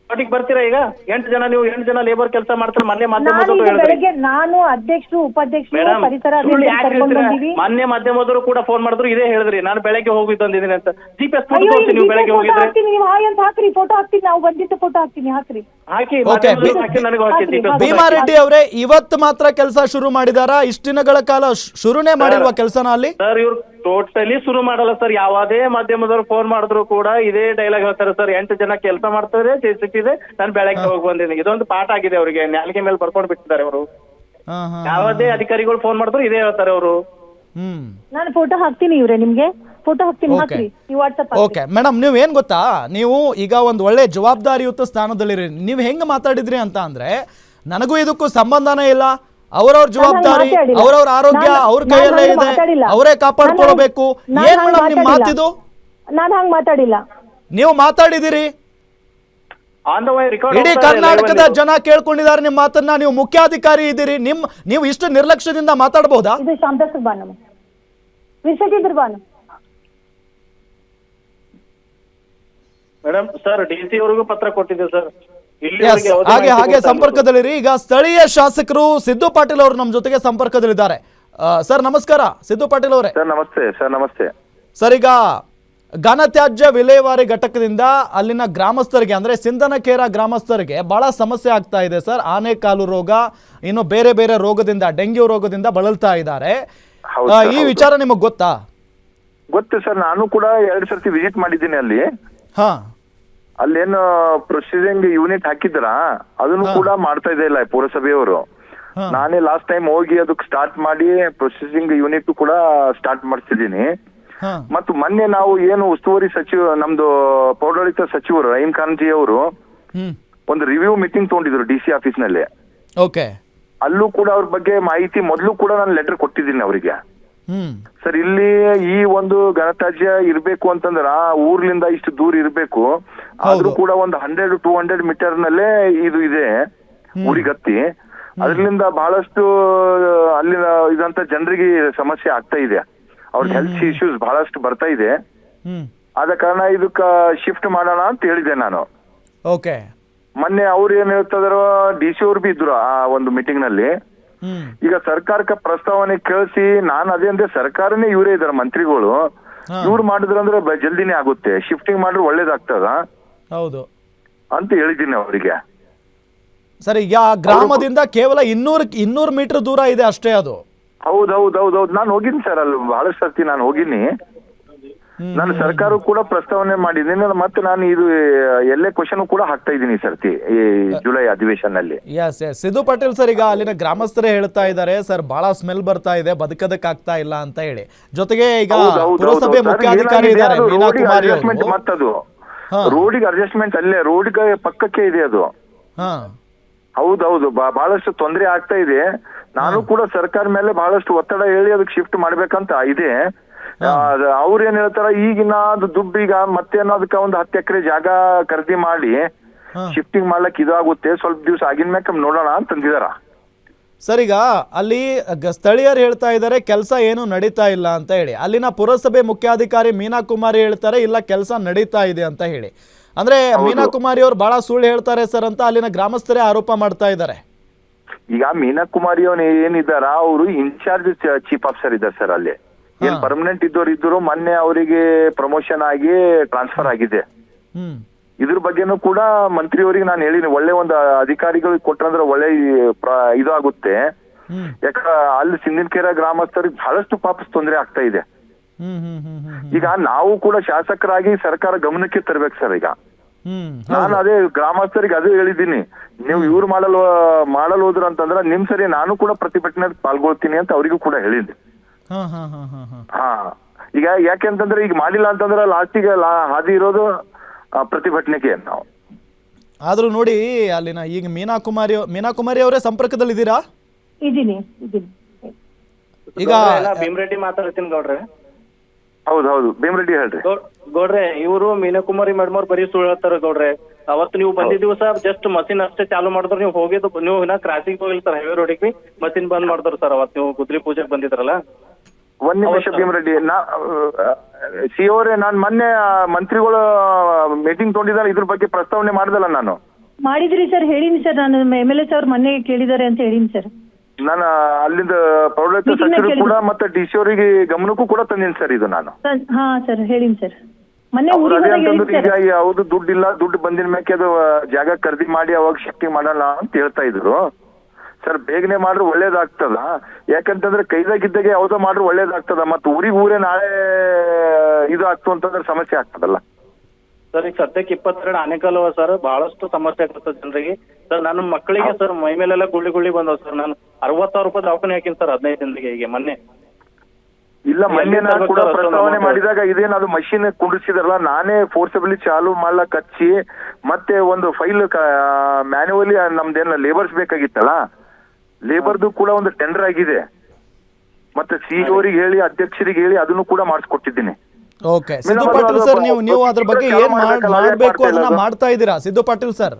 ಸ್ಪಾಟಿಗೆ ಬರ್ತೀರಾ? ಈಗ 8 ಜನ, ನೀವು 8 ಜನ ಲೇಬರ್ ಕೆಲಸ ಮಾಡ್ತಾರೆ. ಮೊನ್ನೆ ನಾನು ಮಾಧ್ಯಮದವರು ಈಗ ಹೇಳಿದ್ರಿ ಬೆಳಗ್ಗೆ ನಾನು ಅಧ್ಯಕ್ಷರು ಉಪಾಧ್ಯಕ್ಷರು ಮೇಡಮ್. ಪರಿಸರ ಸುಳ್ಳು ಅಭಿಯಂತರ ಯಾಕೆ ಕರ್ಕೊಂಡ್ ಹೇಳ್ತೀರಾ? ಬಂದಿವಿ. ಮೊನ್ನೆ ಮಾಧ್ಯಮದವರು ಕೂಡ ಫೋನ್ ಮಾಡಿದ್ರು, ಇದೇ ಹೇಳಿದ್ರಿ, ನಾನು ಬೆಳಗ್ಗೆ ಹೋಗಿ ಬಂದಿದ್ದೀನಿ ಅಂತ. GPS ಫೋಟೋ ಅಯ್ಯೋ, ತೋರಿಸಿ, ನೀವು ಬೆಳಗ್ಗೆ ಫೋಟೋ ಹೋಗಿದ್ರೆ ಹಾಕ್ತೀನಿ, ನೀವು ಹಾಯ್ ಅಂತ ಹಾಕ್ರಿ, ಫೋಟೋ ಹಾಕ್ತೀನಿ, ನಾವು ಬಂದಿದ್ದು ಫೋಟೋ ಹಾಕ್ತೀನಿ, ಹಾಕ್ರಿ. ಹಾಕಿ. Okay, ಮಾಧ್ಯಮದವ್ರಿಗೆ ಹಾಕಿ, ನನಗೂ ಹಾಕಿ. ಹಾಕ್ರಿ, GPS ಭೀಮಾ ರೆಡ್ಡಿ ಅವರೇ ಇವತ್ತು ಮಾತ್ರ ಕೆಲಸ ಶುರು ಮಾಡಿದಾರಾ? ಇಷ್ಟು ದಿನಗಳ ಕಾಲ ಶುರುನೇ ಮಾಡಿಲ್ವಾ ಕೆಲಸನ ಅಲ್ಲಿ? ಸರ್ ಇವ್ರು ಟೋಟಲಿ ಶುರು ಮಾಡಲ್ಲ ಸರ್. ಯಾವುದೇ ಮಾಧ್ಯಮದವ್ರು ಫೋನ್ ಮಾಡಿದ್ರು ಕೂಡ ಇದೇ ಡೈಲಾಗ್ ಹೇಳ್ತಾರೆ ಸರ್. 8 ಜನ ಕೆಲಸ ಮಾಡ್ತಾರೆ, JCB ಇದೆ, ನಾನು ಬೆಳಗ್ಗೆ ಹೋಗಿ ಬಂದಿದ್ದೀನಿ. ಇದೊಂದು ಪಾಠ ಆಗಿದೆ ಅವರಿಗೆ, ನಾಲ್ಗೆ ಮೇಲೆ ಬರ್ಕೊಂಡು ಬಿಟ್ಟಿದ್ದಾರೆ ಅವರು. ಯಾವುದೇ ಅಧಿಕಾರಿಗಳು ಫೋನ್ ಮಾಡಿದ್ರು ಇದೇ ಹೇಳ್ತಾರೆ ಅವರು. ನಾನು ಫೋಟೋ ಹಾಕ್ತೀನಿ ಇವ್ರೆ, ನಿಮ್ಗೆ ಫೋಟೋ ಹಾಕ್ತೀನಿ, Okay. ಹಾಕ್ರಿ, ನೀವು ವಾಟ್ಸ್ಆಪ್. ಓಕೆ ಮೇಡಮ್, ನೀವು ಏನ್ ಗೊತ್ತಾ, ನೀವು ಈಗ ಒಂದು ಒಳ್ಳೆ ಜವಾಬ್ದಾರಿಯುತ ಸ್ಥಾನದಲ್ಲಿರಿ. ನೀವು ಹೆಂಗ್ ಮಾತಾಡಿದ್ರಿ ಅಂತ ಅಂದ್ರೆ ನನಗೂ ಇದಕ್ಕೂ ಸಂಬಂಧನೇ ಇಲ್ಲ. ಅವ್ರವ್ರ ಜವಾಬ್ದಾರಿ, ಮಾತಾಡಿಲ್ಲ. ಅವ್ರವ್ರ ಆರೋಗ್ಯ ಅವ್ರ ಕೈಯಲ್ಲೇ ಇದೆ, ಮಾತಾಡಿಲ್ಲ. ಅವರೇ ಕಾಪಾಡ್ಕೊಳ್ಬೇಕು. ನಾನು ಏನ್ ಹಂಗ್ ಮೇಡಮ್ ನಿಮ್ ಮಾತಾಡಿಲ್ಲ. ಮಾತಿದು? ನಾನು ಹಂಗ್ ಮಾತಾಡಿಲ್ಲ. ನೀವು ಮಾತಾಡಿದಿರಿ, ಆನ್ ದ ವೇ ರೆಕಾರ್ಡ್ ಇಡೀ ಕರ್ನಾಟಕದ ಜನ ಕೇಳ್ಕೊಂಡಿದ್ದಾರೆ ನಿಮ್ ಮಾತನ್ನ. ನೀವು ಮುಖ್ಯಾಧಿಕಾರಿ ಇದ್ದೀರಿ, ನೀವು ಇಷ್ಟು ನಿರ್ಲಕ್ಷ್ಯದಿಂದ ಮಾತಾಡಬಹುದಾ? ಇದು ಶಾಂತಸ್ಗೆ ಬಾನು ವಿಶೇಷಿದ್ರು ಬಾನು. ಮೇಡಮ್ ಸರ್ DC ಅವ್ರಿಗೂ ಪತ್ರ ಕೊಟ್ಟಿದೆ ಸರ್. Yes, ಹಾಗೆ ಸಂಪರ್ಕದಲ್ಲಿರಿ. ಈಗ ಸ್ಥಳೀಯ ಶಾಸಕರು ಸಿದ್ದು ಪಾಟೀಲ್ ಅವರು ನಮ್ಮ ಜೊತೆಗೆ ಸಂಪರ್ಕದಲ್ಲಿದ್ದಾರೆ. ಸರ್ ನಮಸ್ಕಾರ ಸಿದ್ದು ಪಾಟೀಲ್ ಅವರೇ. ಸರ್ ನಮಸ್ತೆ. ಸರ್ ನಮಸ್ತೆ. ಸರ್ ಈಗ ಘನತ್ಯಾಜ್ಯ ವಿಲೇವಾರಿ ಘಟಕದಿಂದ ಅಲ್ಲಿನ ಗ್ರಾಮಸ್ಥರಿಗೆ ಅಂದ್ರೆ ಸಿಂಧನಕೇರ ಗ್ರಾಮಸ್ಥರಿಗೆ ಬಹಳ ಸಮಸ್ಯೆ ಆಗ್ತಾ ಇದೆ ಸರ್. ಆನೆಕಾಲು ರೋಗ, ಇನ್ನು ಬೇರೆ ಬೇರೆ ರೋಗದಿಂದ, ಡೆಂಗ್ಯೂ ರೋಗದಿಂದ ಬಳಲ್ತಾ ಇದ್ದಾರೆ. ಈ ವಿಚಾರ ನಿಮಗೆ ಗೊತ್ತಾ? ಗೊತ್ತು ಸರ್, ನಾನು ಕೂಡ 2 ಸರ್ತಿ ವಿಸಿಟ್ ಮಾಡಿದ್ದೀನಿ ಅಲ್ಲಿ. ಹಾ, ಅಲ್ಲೇನು ಪ್ರೊಸೀಜಿಂಗ್ ಯೂನಿಟ್ ಹಾಕಿದ್ರ ಅದನ್ನು ಕೂಡ ಮಾಡ್ತಾ ಇದೆ ಇಲ್ಲ ಪುರಸಭೆಯವರು. ನಾನೇ ಲಾಸ್ಟ್ ಟೈಮ್ ಹೋಗಿ ಅದಕ್ಕೆ ಸ್ಟಾರ್ಟ್ ಮಾಡಿ ಪ್ರೊಸೆಸಿಂಗ್ ಯೂನಿಟ್ ಕೂಡ ಸ್ಟಾರ್ಟ್ ಮಾಡಿಸಿದ್ದೀನಿ. ಮತ್ತು ಮೊನ್ನೆ ನಾವು ಏನು ಉಸ್ತುವಾರಿ ಸಚಿವ ನಮ್ದು ಪೌರಾಡಳಿತ ಸಚಿವರು ರಹೀಂ ಖಾನ್ ಜಿ ಅವರು ಒಂದು ರಿವ್ಯೂ ಮೀಟಿಂಗ್ ತಗೊಂಡಿದ್ರು DC ಆಫೀಸ್ ನಲ್ಲಿ. ಓಕೆ, ಅಲ್ಲೂ ಕೂಡ ಅವ್ರ ಬಗ್ಗೆ ಮಾಹಿತಿ ಮೊದಲು ಕೂಡ ನಾನು ಲೆಟರ್ ಕೊಟ್ಟಿದ್ದೀನಿ ಅವರಿಗೆ. ಸರ್ ಇಲ್ಲಿ ಈ ಒಂದು ಘನತ್ಯಾಜ್ಯ ಇರ್ಬೇಕು ಅಂತಂದ್ರ ಊರ್ಲಿಂದ ಇಷ್ಟು ದೂರ ಇರ್ಬೇಕು, ಆದ್ರೂ ಕೂಡ ಒಂದು 100-200 ಮೀಟರ್ ನಲ್ಲೇ ಇದು ಇದೆ ಊರಿಗತ್ತಿ. ಅದ್ರಲಿಂದ ಬಹಳಷ್ಟು ಅಲ್ಲಿನ ಇದಂತ ಜನರಿಗೆ ಸಮಸ್ಯೆ ಆಗ್ತಾ ಇದೆ. ಅವ್ರಿಗೆ ಹೆಲ್ತ್ ಇಶ್ಯೂಸ್ ಬಹಳಷ್ಟು ಬರ್ತಾ ಇದೆ. ಆದ ಕಾರಣ ಇದಕ್ಕ ಶಿಫ್ಟ್ ಮಾಡೋಣ ಅಂತ ಹೇಳಿದೆ ನಾನು. ಓಕೆ, ಮೊನ್ನೆ ಅವ್ರು ಏನ್ ಹೇಳ್ತಿದಾರೋ DC ಅವ್ರು ಬಿ ಇದ್ರು ಆ ಒಂದು ಮೀಟಿಂಗ್ ನಲ್ಲಿ. ಈಗ ಸರ್ಕಾರಕ್ಕೆ ಪ್ರಸ್ತಾವನೆ ಕಳಿಸಿ ನಾನು ಅದೇ ಅಂದ್ರೆ ಸರ್ಕಾರನೇ ಇವರೇ ಇದಾರೆ ಮಂತ್ರಿಗಳು, ಇವ್ರು ಮಾಡಿದ್ರಂದ್ರೆ ಜಲ್ದಿನೇ ಆಗುತ್ತೆ, ಶಿಫ್ಟಿಂಗ್ ಮಾಡಿದ್ರೆ ಒಳ್ಳೇದಾಗ್ತದ ಹೌದು ಅಂತ ಹೇಳಿದ್ದೀನಿ ಅವರಿಗೆ. ಸರ್ ಈಗ ಗ್ರಾಮದಿಂದ ಕೇವಲ 200 ಮೀಟರ್ ದೂರ ಇದೆ ಅಷ್ಟೇ ಅದು. ಹೌದೌದೌದೌದು, ನಾನು ಹೋಗಿನಿ ಸರ್, ಅಲ್ಲಿ ಬಹಳಷ್ಟು ಸರ್ತಿ ನಾನು ಹೋಗಿನಿ. ನಾನು ಸರ್ಕಾರ ಕೂಡ ಪ್ರಸ್ತಾವನೆ ಮಾಡಿದ್ದೀನಿ. ಮತ್ತೆ ನಾನು ಇದು ಎಲ್ಲೇ ಕ್ವಶನ್ ಕೂಡ ಹಾಕ್ತಾ ಇದ್ದೀನಿ ಸರ್ತಿ ಈ ಜುಲೈ ಅಧಿವೇಶನಲ್ಲಿ. ಎಸ್ ಸಿದ್ದು ಪಾಟೀಲ್ ಸರ್, ಈಗ ಅಲ್ಲಿನ ಗ್ರಾಮಸ್ಥರೇ ಹೇಳ್ತಾ ಇದ್ದಾರೆ ಸರ್, ಬಹಳ ಸ್ಮೆಲ್ ಬರ್ತಾ ಇದೆ, ಬದುಕದಕ್ಕಾಗ್ತಾ ಇಲ್ಲ ಅಂತ ಹೇಳಿ. ಜೊತೆಗೆ ಈಗ ಪುರಸಭೆ ಮುಖ್ಯಾಧಿಕಾರಿ ಇದ್ದಾರೆ ಮೀನಾ ಕುಮಾರಿ ಅವರು. ಮತ್ತದು ರೋಡಿಗೆ ಅಡ್ಜಸ್ಟ್ಮೆಂಟ್ ಅಲ್ಲೇ ರೋಡ್ಗೆ ಪಕ್ಕಕ್ಕೆ ಇದೆ ಅದು. ಹೌದೌದು, ಬಹಳಷ್ಟು ತೊಂದರೆ ಆಗ್ತಾ ಇದೆ. ನಾನು ಕೂಡ ಸರ್ಕಾರ ಮೇಲೆ ಬಹಳಷ್ಟು ಒತ್ತಡ ಹೇಳಿ ಅದಕ್ಕೆ ಶಿಫ್ಟ್ ಮಾಡ್ಬೇಕಂತ ಇದೆ. ಅವ್ರ ಏನ್ ಹೇಳ್ತಾರ, ಈಗಿನ ದುಡ್ಡು ಈಗ ಮತ್ತೇನೋ ಅದಕ್ಕೆ ಒಂದು 10 ಎಕರೆ ಜಾಗ ಖರೀದಿ ಮಾಡಿ ಶಿಫ್ಟಿಂಗ್ ಮಾಡ್ಲಕ್ ಇದಾಗುತ್ತೆ, ಸ್ವಲ್ಪ ದಿವಸ ಆಗಿನ ಮ್ಯಾಕ ನೋಡೋಣ ಅಂತಂದಿದಾರ. ಸರ್ ಈಗ ಅಲ್ಲಿ ಸ್ಥಳೀಯರು ಹೇಳ್ತಾ ಇದ್ದಾರೆ ಕೆಲಸ ಏನು ನಡೀತಾ ಇಲ್ಲ ಅಂತ ಹೇಳಿ. ಅಲ್ಲಿನ ಪುರಸಭೆ ಮುಖ್ಯಾಧಿಕಾರಿ ಮೀನಾ ಕುಮಾರಿ ಹೇಳ್ತಾರೆ ಇಲ್ಲ ಕೆಲಸ ನಡೀತಾ ಇದೆ ಅಂತ ಹೇಳಿ. ಅಂದ್ರೆ ಮೀನಾ ಕುಮಾರಿ ಅವ್ರು ಬಹಳ ಸುಳ್ಳು ಹೇಳ್ತಾರೆ ಸರ್ ಅಂತ ಅಲ್ಲಿನ ಗ್ರಾಮಸ್ಥರೇ ಆರೋಪ ಮಾಡ್ತಾ ಇದ್ದಾರೆ. ಈಗ ಮೀನಾ ಕುಮಾರಿ ಅವನು ಏನಿದಾರ, ಅವರು ಇನ್ಚಾರ್ಜ್ ಚೀಫ್ ಆಫೀಸರ್ ಇದ್ದಾರೆ ಸರ್ ಅಲ್ಲಿ. ಏನ್ ಪರ್ಮನೆಂಟ್ ಇದ್ದವ್ರು ಮೊನ್ನೆ ಅವರಿಗೆ ಪ್ರಮೋಷನ್ ಆಗಿ ಟ್ರಾನ್ಸ್ಫರ್ ಆಗಿದೆ. ಇದ್ರ ಬಗ್ಗೆನೂ ಕೂಡ ಮಂತ್ರಿಯವರಿಗೆ ನಾನು ಹೇಳಿನಿ, ಒಳ್ಳೆ ಒಂದು ಅಧಿಕಾರಿಗಳಿಗೆ ಕೊಟ್ರಂದ್ರೆ ಒಳ್ಳೆ ಇದಾಗುತ್ತೆ. ಯಾಕ ಅಲ್ಲಿ ಸಿಂಧನಕೆರೆ ಗ್ರಾಮಸ್ಥರಿಗೆ ಬಹಳಷ್ಟು ಪಾಪ ತೊಂದರೆ ಆಗ್ತಾ ಇದೆ. ಈಗ ನಾವು ಕೂಡ ಶಾಸಕರಾಗಿ ಸರ್ಕಾರ ಗಮನಕ್ಕೆ ತರ್ಬೇಕು ಸರ್. ಈಗ ನಾನು ಅದೇ ಗ್ರಾಮಸ್ಥರಿಗೆ ಅದೇ ಹೇಳಿದ್ದೀನಿ, ನೀವು ಇವ್ರು ಮಾಡಲ್ ಹೋದ್ರ ಅಂತಂದ್ರೆ ನಿಮ್ ಸರಿ ನಾನು ಕೂಡ ಪ್ರತಿಭಟನೆ ಪಾಲ್ಗೊಳ್ತೀನಿ ಅಂತ ಅವರಿಗೂ ಕೂಡ ಹೇಳಿದ್ದೆ. ಹಾ, ಈಗ ಯಾಕೆಂತಂದ್ರೆ ಈಗ ಮಾಡಿಲ್ಲ ಅಂತಂದ್ರೆ ಲಾಸ್ಟಿಗೆ ಹಾದಿ ಇರೋದು ಪ್ರತಿಭಟನೆಗೆ ನಾವು. ಆದ್ರೂ ನೋಡಿ ಅಲ್ಲಿನ ಈಗ ಮೀನಾಕುಮಾರಿ ಅವರೇ ಸಂಪರ್ಕದಲ್ಲಿ ಇದ್ದೀರಾ? ಇದೀನಿ. ಈಗ ಭೀಮರೆಡ್ಡಿ ಮಾತಾಡ್ತೀನಿ ಗೌಡ್ರೆ. ಹೌದು ಭೀಮರೆಡ್ಡಿ ಹೇಳ್ರಿ. ಗೌಡ್ರೆ, ಇವರು ಮೀನಾಕುಮಾರಿ ಮೇಡಮ್ ಅವ್ರು ಬರೀ ಸುಳ್ಳು ಹೇಳ್ತಾರ ಗೌಡ್ರೆ. ಅವತ್ತು ನೀವು ಬಂದಿದ್ ದಿವಸ ಜಸ್ಟ್ ಮಷಿನ್ ಅಷ್ಟೇ ಚಾಲು ಮಾಡಿದ್ರು, ನೀವು ಹೋಗಿದ್ದು ನೀವು ಇನ್ನ ಕ್ರಾಸಿಂಗ್ ಹೋಗಿಲ್ಲ ಸರ್, ಹೈವೇ ರೋಡಿಗೆ ಮಷಿನ್ ಬಂದ್ ಮಾಡಿದ್ರು ಸರ್. ಅವತ್ತು ನೀವು ಗುದ್ರಿ ಪೂಜೆಗೆ ಬಂದಿದ್ರಲ್ಲ. ಒಂದ್ ನಿಮಿಷ ಭೀಮರೆಡ್ಡಿ, ಸಿ ಅವರೇ, ನಾನ್ ಮೊನ್ನೆ ಮಂತ್ರಿಗಳು ಮೀಟಿಂಗ್ ತೊಗೊಂಡಿದ್ದಾರೆ, ಇದ್ರ ಬಗ್ಗೆ ಪ್ರಸ್ತಾವನೆ ಮಾಡ್ದಲ್ಲ ನಾನು. ಮಾಡಿದ್ರಿ ಸರ್, ಹೇಳಿನಿ ಸರ್, ನಾನು MLA ಸರ್ ಮೊನ್ನೆ ಕೇಳಿದ್ದಾರೆ ಅಂತ ಹೇಳಿನಿ ಸರ್. ನಾನು ಅಲ್ಲಿಂದ ಪ್ರೌಢಾಯುಕ್ತ ಸಚಿವರು ಕೂಡ ಮತ್ತೆ DC ಅವರಿಗೆ ಗಮನಕ್ಕೂ ಕೂಡ ತಂದಿನಿ ಸರ್ ಇದು ನಾನು. ಹಾ ಸರ್, ಹೇಳಿನಿ ಸರ್ ಮೊನ್ನೆ. ಅದೇ ಅಂತಂದ್ರೆ ಈಗ ಯಾವ್ದು ದುಡ್ಡಿಲ್ಲ, ದುಡ್ಡು ಬಂದಿನ ಮೇಲೆ ಅದು ಜಾಗ ಖರೀದಿ ಮಾಡಿ ಅವಾಗ ಶಕ್ತಿ ಮಾಡಲ್ಲ ಅಂತ ಹೇಳ್ತಾ ಇದ್ರು ಸರ್. ಬೇಗನೆ ಮಾಡ್ರೆ ಒಳ್ಳೇದಾಗ್ತದ, ಯಾಕಂತಂದ್ರೆ ಕೈದಾಗಿದ್ದಾಗ ಯಾವ್ದೋ ಮಾಡ್ರೆ ಒಳ್ಳೇದಾಗ್ತದ. ಮತ್ತೆ ಊರೇ ನಾಳೆ ಇದು ಆಗ್ತು ಅಂತಂದ್ರೆ ಸಮಸ್ಯೆ ಆಗ್ತದಲ್ಲ ಸರ್. ಈಗ ಸದ್ಯಕ್ಕೆ 22 ಆನೆಕಲ್ ಅವ ಸರ್, ಬಹಳಷ್ಟು ಸಮಸ್ಯೆ ಆಗ್ತದೆ ಜನರಿಗೆ ಸರ್. ನನ್ನ ಮಕ್ಕಳಿಗೆ ಸರ್ ಮೈ ಮೇಲೆಲ್ಲ ಗುಳ್ಳಿ ಬಂದವ್ ಸರ್. ನಾನು 60,000 ರೂಪಾಯಿ ದವಾಖಾನೆ ಹಾಕಿನಿ ಸರ್ 15 ದಿನಕ್ಕೆ. ಈಗ ಮೊನ್ನೆ ಇಲ್ಲ, ಮೊನ್ನೆ ನಾನು ಕೂಡ ಪ್ರಸ್ತಾವನೆ ಮಾಡಿದಾಗ ಇದೇನದು ಮಷಿನ್ ಕುಂಡ್ರಿಸಿದ್ರಲ್ಲ, ನಾನೇ ಫೋರ್ಸಬಲಿ ಚಾಲು ಮಾಡ್ಲಕ್ ಹಚ್ಚಿ ಮತ್ತೆ ಒಂದು ಫೈಲ್ ಮ್ಯಾನ್ಯುವಲಿ ನಮ್ದೇನ ಲೇಬರ್ಸ್ ಬೇಕಾಗಿತ್ತಲ್ಲ, ಲೇಬರ್ದು ಕೂಡ ಒಂದು ಟೆಂಡರ್ ಆಗಿದೆ. ಮತ್ತೆ CEO ಅವರಿಗೆ ಹೇಳಿ, ಅಧ್ಯಕ್ಷರಿಗೆ ಹೇಳಿ ಅದನ್ನು ಕೂಡ ಮಾಡಿಸ್ಕೊಟ್ಟಿದ್ದೀನಿ. ಓಕೆ, ಸಿದ್ದು ಪಾಟೀಲ್ ಸರ್, ನೀವು ಅದ್ರ ಬಗ್ಗೆ ಏನ್ ಮಾಡ್ಬೇಕು ಅದನ್ನ ಮಾಡ್ತಾ ಇದ್ದೀರಾ ಸಿದ್ದು ಪಾಟೀಲ್ ಸರ್.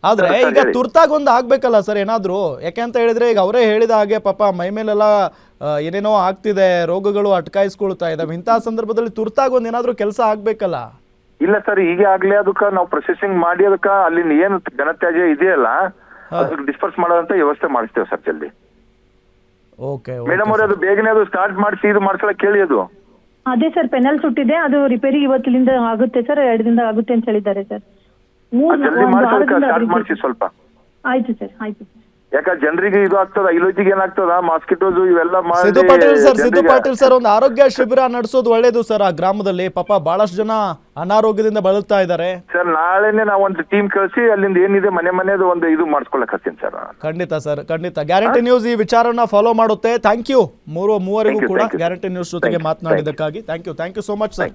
ಆದ್ರೆ ಈಗ ತುರ್ತಾಗಿ ಒಂದು ಆಗ್ಬೇಕಲ್ಲ ಸರ್ ಏನಾದ್ರು. ಯಾಕೆಂತ ಹೇಳಿದ್ರೆ ಈಗ ಅವರೇ ಹೇಳಿದ ಹಾಗೆ ಪಾಪ ಮೈ ಮೇಲೆಲ್ಲ ಏನೇನೋ ಆಗ್ತಿದೆ, ರೋಗಗಳು ಅಟ್ಕಾಯಿಸ್ಕೊಳ್ತಾ ಇದಾವೆ. ಇಂತಹ ಸಂದರ್ಭದಲ್ಲಿ ತುರ್ತಾಗಿ ಒಂದ್ ಏನಾದ್ರು ಕೆಲಸ ಆಗ್ಬೇಕಲ್ಲ. ಇಲ್ಲ ಸರ್, ಹೀಗೆ ಆಗ್ಲೇ ಅದಕ್ಕ ನಾವು ಪ್ರೊಸೆಸಿಂಗ್ ಮಾಡಿ ಅದಕ್ಕ ಅಲ್ಲಿನ ಏನು ಘನತ್ಯಾಜ್ಯ ಇದೆಯಲ್ಲ ಅದಕ್ಕೆ ಡಿಸ್ಪರ್ಸ್ ಮಾಡೋದಂತ ವ್ಯವಸ್ಥೆ ಮಾಡಿಸ್ತೇವೆ ಸರ್ ಜಲ್ದಿ. ಓಕೆ ಮೇಡಮ್ ಅವ್ರೆ, ಅದು ಬೇಗನೆ ಅದು ಸ್ಟಾರ್ಟ್ ಮಾಡಿಸಿ ಇದು ಮಾಡ್ಸಲ್ಲ ಕೇಳಿ. ಅದು ಅದೇ ಸರ್, ಪೆನಲ್ ಸುಟ್ಟಿದೆ, ಅದು ರಿಪೇರಿ ಇವತ್ತಿನಿಂದ ಆಗುತ್ತೆ ಸರ್, 2 ದಿನದ ಆಗುತ್ತೆ ಅಂತ ಹೇಳಿದ್ದಾರೆ ಸರ್. ಜಲ್ದಿ ಮಾಡಿಸೋದಕ್ಕೆ ಸ್ಟಾರ್ಟ್ ಮಾಡಿಸಿ ಸ್ವಲ್ಪ. ಆಯ್ತು ಸರ್, ಆಯ್ತು. ಯಾಕಂದ್ರೆ ಜನರಿಗೆ ಇದು ಆಗ್ತದ, ಇಲೋಜಿಗೆ ಏನಾಗ್ತದ, ಮಾಸ್ಕಿಟೋಸ್ ಇವೆಲ್ಲ ಸಿದ್ದು ಪಾಟೀಲ್ ಸರ್ ಒಂದು ಆರೋಗ್ಯ ಶಿಬಿರ ನಡೆಸೋದು ಒಳ್ಳೇದು ಸರ್ ಆ ಗ್ರಾಮದಲ್ಲಿ. ಪಾಪ ಬಹಳಷ್ಟು ಜನ ಅನಾರೋಗ್ಯದಿಂದ ಬಳಲ್ತಾ ಇದ್ದಾರೆ ಸರ್. ನಾಳೆನೆ ನಾವು ಒಂದು ಟೀಮ್ ಕಳಿಸಿ ಅಲ್ಲಿಂದ ಏನಿದೆ ಮನೆದು ಒಂದು ಇದು ಮಾಡಿಸ್ಕೊಳಕ್ ಹತ್ತೀನಿ ಸರ್. ಖಂಡಿತ ಸರ್, ಖಂಡಿತ. ಗ್ಯಾರಂಟಿ ನ್ಯೂಸ್ ಈ ವಿಚಾರನ ಫಾಲೋ ಮಾಡುತ್ತೆ. ಥ್ಯಾಂಕ್ ಯು ಮೂವರಿಗೂ ಕೂಡ ಗ್ಯಾರಂಟಿ ನ್ಯೂಸ್ ಜೊತೆಗೆ ಮಾತನಾಡಿದ್ದಕ್ಕಾಗಿ. Thank you so much sir.